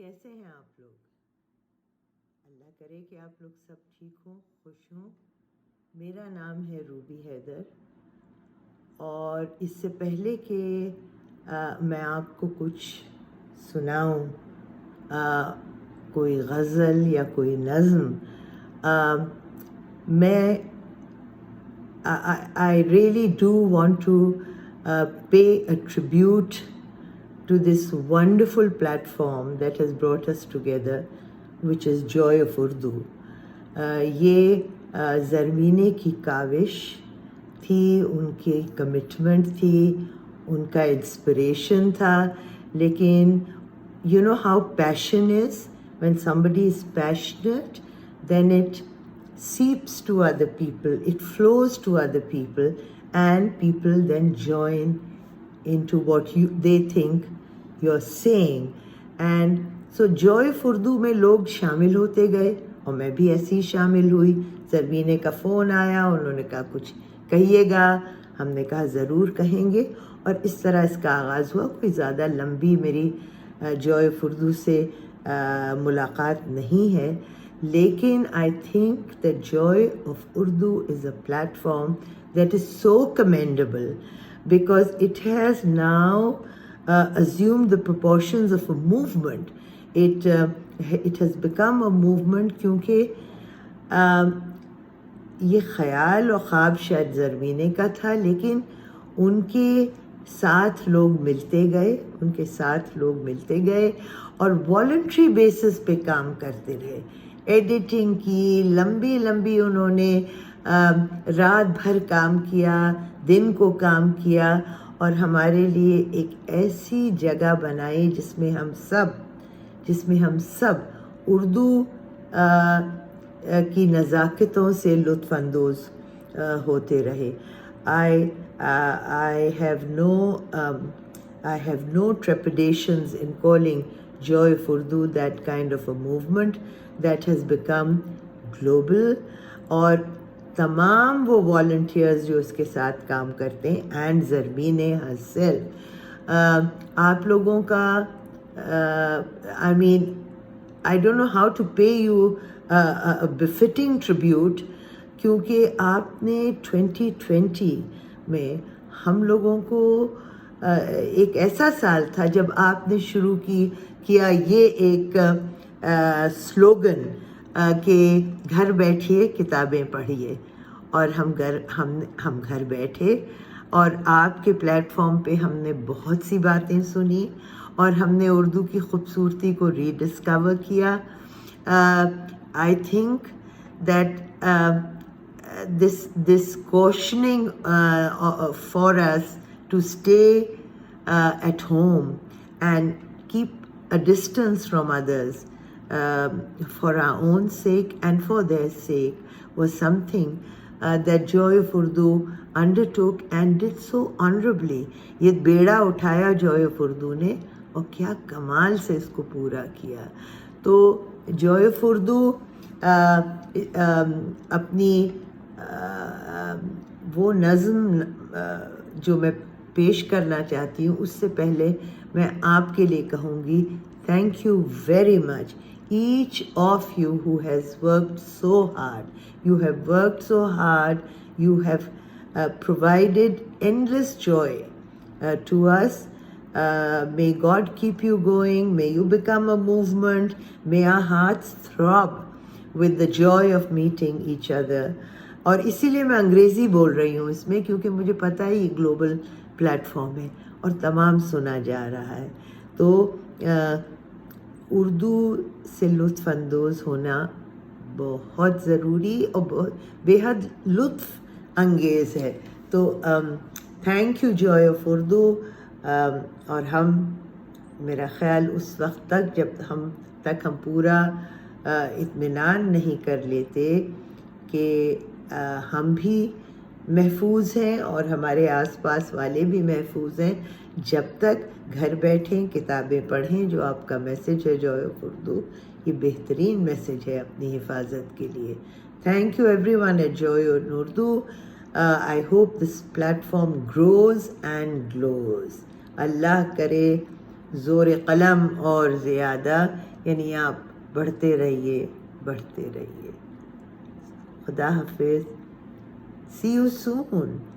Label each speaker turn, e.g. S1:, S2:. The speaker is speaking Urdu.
S1: کیسے ہیں آپ لوگ؟ اللہ کرے کہ آپ لوگ سب ٹھیک ہوں، خوش ہوں۔ میرا نام ہے روبی حیدر، اور اس سے پہلے کہ میں آپ کو کچھ سناؤں، کوئی غزل یا کوئی نظم، میں I really do want to pay a tribute to this wonderful platform that has brought us together, which is Joy of Urdu. یہ زرمینے کی کاوش تھی، ان کی کمٹمنٹ تھی، ان کا انسپریشن تھا، لیکن you know how passion is. When somebody is passionate, then it seeps to other people, it flows to other people, and people then join into what they think you're saying. And so Joy of Urdu میں لوگ شامل ہوتے گئے، اور میں بھی ایسی شامل ہوئی۔ زرمینے کا فون آیا، انہوں نے کہا کچھ کہیے گا، ہم نے کہا ضرور کہیں گے، اور اس طرح اس کا آغاز ہوا۔ کوئی زیادہ لمبی میری جوائے آف اردو سے ملاقات نہیں ہے، لیکن I think that Joy of Urdu is a platform that is so commendable because it has now assumed the proportions of a movement. It has become a movement کیونکہ یہ خیال و خواب شاید زرمینے کا تھا، لیکن ان کے ساتھ لوگ ملتے گئے اور والنٹری بیسس پہ کام کرتے رہے۔ ایڈیٹنگ کی لمبی انہوں نے رات بھر کام کیا، دن کو کام کیا، اور ہمارے لیے ایک ایسی جگہ بنائی جس میں ہم سب اردو کی نزاکتوں سے لطف اندوز ہوتے رہے۔ I have no trepidations in calling Joy of Urdu that kind of a movement that has become global، اور تمام وہ والنٹیئرز جو اس کے ساتھ کام کرتے ہیں، اینڈ زرمینے herself، آپ لوگوں کا I don't know how to pay you a befitting tribute، کیونکہ آپ نے 2020 میں ہم لوگوں کو ایک ایسا سال تھا جب آپ نے شروع کیا یہ ایک سلوگن کہ گھر بیٹھیے کتابیں پڑھیے، اور ہم گھر بیٹھے، اور آپ کے پلیٹ فارم پہ ہم نے بہت سی باتیں سنی، اور ہم نے اردو کی خوبصورتی کو ری ڈسکور کیا۔ I think that this cautioning for us to stay at home and keep a distance from others for our own sake and for their sake was something that Joy of Urdu undertook and did so honorably. یہ بیڑا اٹھایا Joy of Urdu نے، اور کیا کمال سے اس کو پورا کیا۔ تو Joy of Urdu اپنی وہ نظم جو میں پیش کرنا چاہتی ہوں، اس سے پہلے میں آپ کے لیے کہوں گی thank you very much each of you who has worked so hard. You have worked so hard, you have provided endless joy to us. May God keep you going, may you become a movement, may our hearts throb with the joy of meeting each other. اور اسی لیے میں انگریزی بول رہی ہوں اس میں، کیونکہ مجھے پتہ ہے یہ گلوبل پلیٹ فارم ہے اور تمام سنا جا رہا ہے۔ تو اردو سے لطف اندوز ہونا بہت ضروری اور بہت بے حد لطف انگیز ہے۔ تو thank you joy of Urdu, اور میرا خیال اس وقت تک جب ہم پورا اطمینان نہیں کر لیتے کہ ہم بھی محفوظ ہیں اور ہمارے آس پاس والے بھی محفوظ ہیں، جب تک گھر بیٹھیں کتابیں پڑھیں۔ جو آپ کا میسج ہے جوائے آف اردو، یہ بہترین میسج ہے اپنی حفاظت کے لیے۔ Thank you everyone at joy on Urdu. I hope this platform grows and glows. اللہ کرے زور قلم اور زیادہ، یعنی آپ بڑھتے رہیے بڑھتے رہیے. خدا حافظ. See you soon.